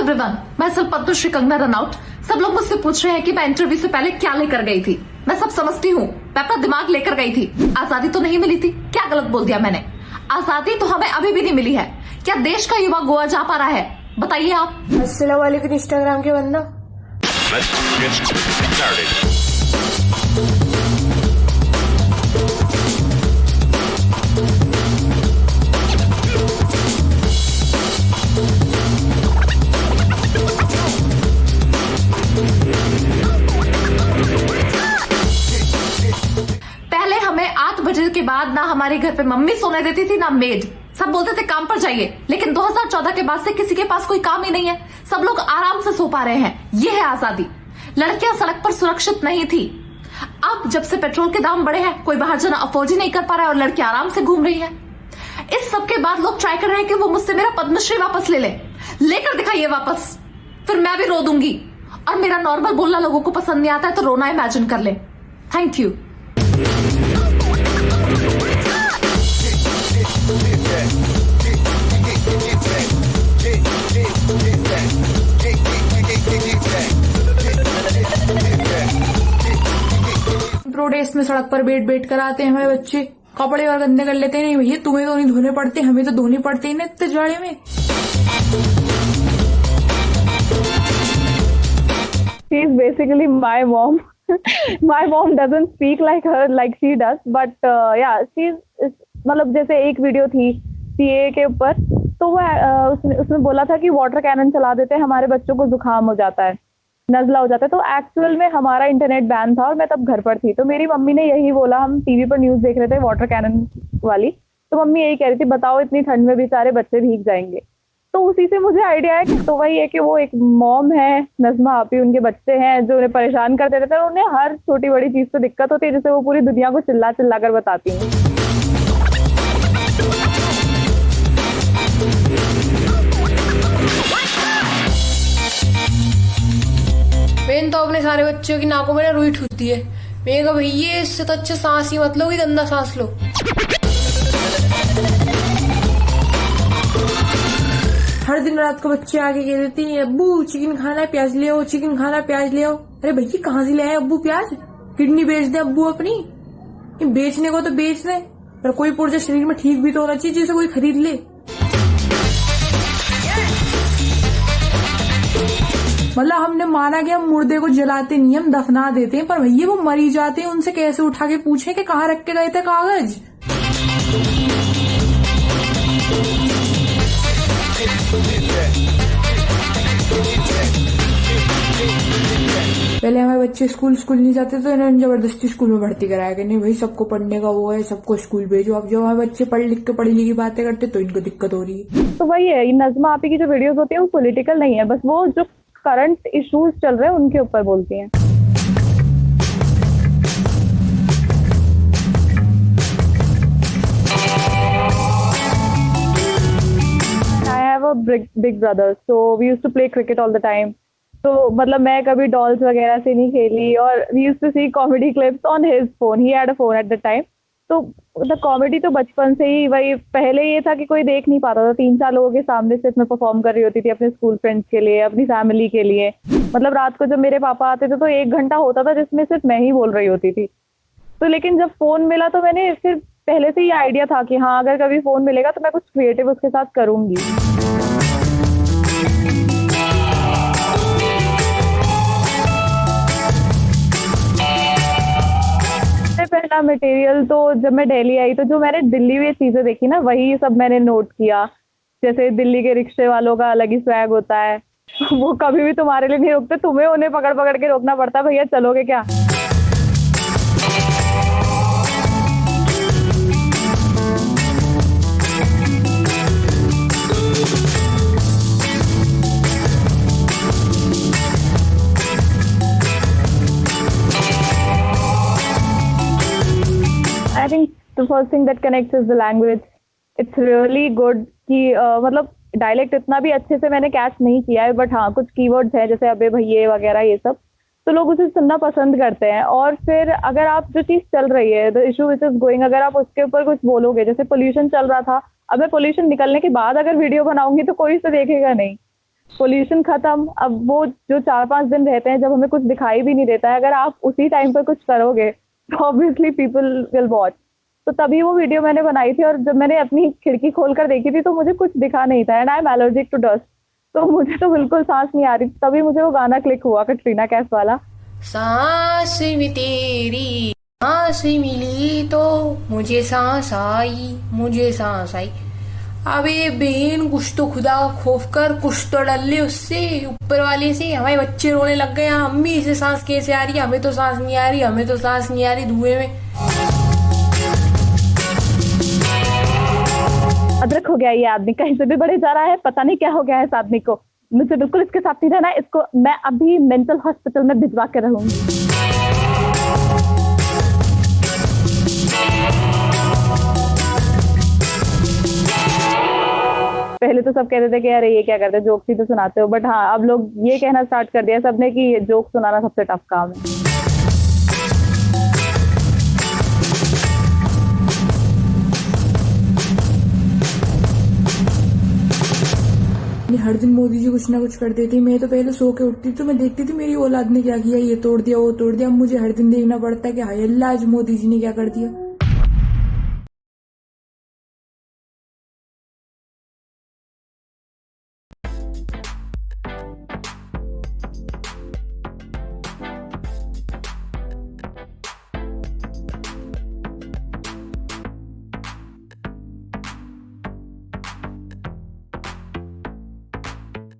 Everyone, मैं सिर्फ पद्मश्री कंगना रनौत। सब लोग मुझसे पूछ रहे हैं कि मैं इंटरव्यू से पहले क्या लेकर गई थी। मैं सब समझती हूँ, मैं अपना दिमाग लेकर गई थी। आजादी तो नहीं मिली थी, क्या गलत बोल दिया मैंने? आजादी तो हमें अभी भी नहीं मिली है। क्या देश का युवा गोवा जा पा रहा है? बताइए आप। अस्सलाम वालेकुम इंस्टाग्राम के बंदा। पहले हमें 8 बजे के बाद ना हमारे घर पे मम्मी सोने देती थी ना मेड। सब बोलते थे काम पर जाइए, लेकिन 2014 के बाद से किसी के पास कोई काम ही नहीं है। सब लोग आराम से सो पा रहे हैं। ये है आजादी। लड़कियां सड़क पर सुरक्षित नहीं थी। अब जब से पेट्रोल के दाम बढ़े हैं, कोई बाहर जाना अफोर्ड ही नहीं कर पा रहा है और लड़कियां आराम से घूम रही है। इस सब के बाद लोग ट्राई कर रहे हैं कि वो मुझसे मेरा पद्मश्री वापस ले ले। लेकर दिखाइए वापस, फिर मैं भी रो दूंगी। और मेरा नॉर्मल बोलना लोगों को पसंद नहीं आता है तो रोना इमेजिन कर ले। Thank you. प्रोटेस्ट में सड़क पर बैठ कर आते हैं हमारे बच्चे, कपड़े और गंदे कर लेते हैं। नहीं भैया, तुम्हें तो नहीं धोने पड़ते, हमें तो धोने पड़ते ही ना इतने जाड़े में। She is basically my mom. My mom doesn't speak like her like she does, but yeah, she's मतलब जैसे एक वीडियो थी सीए के ऊपर, तो वो उसने बोला था कि वाटर कैनन चला देते हैं, हमारे बच्चों को जुकाम हो जाता है, नजला हो जाता है। तो एक्चुअल में हमारा इंटरनेट बैन था और मैं तब घर पर थी, तो मेरी मम्मी ने यही बोला। हम टीवी पर न्यूज देख रहे थे वाटर कैनन वाली, तो मम्मी यही कह रही थी, बताओ इतनी ठंड में बेचारे बच्चे भीग जाएंगे। तो उसी से मुझे आइडिया है कि तो वही है कि वो एक मॉम है, नज़मा आपी, उनके बच्चे हैं जो उन्हें परेशान करते रहते हैं। उन्हें हर छोटी बड़ी चीज से दिक्कत होती है, जिसे वो पूरी दुनिया को चिल्ला चिल्ला कर बताती हैं। मैंने तो अपने सारे बच्चों की नाकों में ना रुई ठूसती है। मैंने कहा भैया इससे तो अच्छा सांस ही मत लो, कि गंदा सांस लो। हर दिन रात को बच्चे आके कह देते हैं, अब्बू चिकन खाना है, प्याज ले आओ, चिकन खाना है, प्याज ले आओ। अरे भैया कहाँ से ले आए अब्बू प्याज? किडनी बेच दे अब्बू अपनी। बेचने को तो बेच दे, पर कोई पुर्जा शरीर में ठीक भी तो होना चाहिए जिसे कोई खरीद ले। मतलब हमने माना कि हम मुर्दे को जलाते नहीं, हम दफना देते हैं, पर भैया वो मरी जाते हैं, उनसे कैसे उठा के पूछे कि कहाँ रख के गए थे कागज? पहले हमारे बच्चे स्कूल नहीं जाते तो इन्हें जबरदस्ती स्कूल में भर्ती कराया कि नहीं भाई सबको पढ़ने का वो है, सबको स्कूल भेजो। अब जब हमारे बच्चे पढ़ लिख के पढ़ी लिखी बातें करते तो इनको दिक्कत हो रही है। तो वही है, नज़मा आपी की जो वीडियोस होती है वो पॉलिटिकल नहीं है, बस वो जो करंट इश्यूज चल रहे हैं उनके ऊपर बोलती हैं। I have a big brother, so we used to play cricket all the time. तो मतलब मैं कभी डॉल्स वगैरह से नहीं खेली, और we used to see comedy clips on his phone. He had a phone at the time. तो मतलब कॉमेडी तो बचपन से ही, वही पहले ये था कि कोई देख नहीं पाता था। 3-4 लोगों के सामने सिर्फ मैं परफॉर्म कर रही होती थी अपने स्कूल फ्रेंड्स के लिए, अपनी फैमिली के लिए। मतलब रात को जब मेरे पापा आते थे तो 1 घंटा होता था जिसमें सिर्फ मैं ही बोल रही होती थी। तो लेकिन जब फोन मिला तो मैंने फिर पहले से ही आइडिया था कि हाँ अगर कभी फोन मिलेगा तो मैं कुछ क्रिएटिव उसके साथ करूंगी। पहला मटेरियल तो जब मैं दिल्ली आई तो जो मैंने दिल्ली में चीजें देखी ना, वही सब मैंने नोट किया। जैसे दिल्ली के रिक्शे वालों का अलग ही स्वैग होता है, वो कभी भी तुम्हारे लिए नहीं रुकते, तुम्हें उन्हें पकड़ पकड़ के रोकना पड़ता है, भैया चलोगे क्या। I think the first thing that connects is the language. It's really good कि मतलब डायलेक्ट इतना भी अच्छे से मैंने कैच नहीं किया है, बट हाँ कुछ कीवर्ड्स हैं जैसे अबे भैये वगैरह, ये सब तो लोग उसे सुनना पसंद करते हैं। और फिर अगर आप जो चीज़ चल रही है, the issue which is going, अगर आप उसके ऊपर कुछ बोलोगे, जैसे पोल्यूशन चल रहा था, अब मैं पोल्यूशन निकलने के बाद अगर वीडियो बनाऊंगी तो कोई इसे देखेगा नहीं। पोल्यूशन खत्म। अब वो जो 4-5 दिन रहते हैं जब हमें कुछ दिखाई भी नहीं देता है, अगर आप उसी टाइम पर कुछ करोगे तो ऑब्वियसली पीपल विल वॉच। तो तभी वो वीडियो मैंने बनाई थी, और जब मैंने अपनी खिड़की खोलकर देखी थी तो मुझे कुछ दिखा नहीं था, and I am allergic to dust, तो मुझे तो बिल्कुल सांस नहीं आ रही। तभी मुझे वो गाना क्लिक हुआ, कटरीना कैफ वाला। सांस में तेरी सांस मिली तो मुझे सांस आई, मुझे सांस आई। अबे बेन, कुछ तो खुदा का खौफ कर, कुछ तो डर ले उससे, ऊपर वाले से। हमारे बच्चे रोने लग गए, अम्मी से सांस कैसे आ रही है, हमें तो सांस नहीं आ रही, हमें तो सांस नहीं आ रही धुएं में। अदरक हो गया ये आदमी, कहीं से भी बढ़े जा रहा है, पता नहीं क्या हो गया है इस आदमी को। मुझे बिल्कुल इसके साथ नहीं रहना है, इसको मैं अभी मेंटल हॉस्पिटल में भिजवा के रहूंगी। पहले तो सब कहते थे कि अरे ये क्या करते, जोक्स ही तो सुनाते हो, बट हाँ अब लोग ये कहना स्टार्ट कर दिया सबने कि ये जोक सुनाना सबसे टफ काम है। हर दिन मोदी जी कुछ ना कुछ कर देती। मैं तो पहले सो के उठती तो मैं देखती थी मेरी औलाद ने क्या किया, ये तोड़ दिया वो तोड़ दिया। अब मुझे हर दिन देखना पड़ता है कि हाय अल्लाह आज मोदी जी ने क्या कर दिया।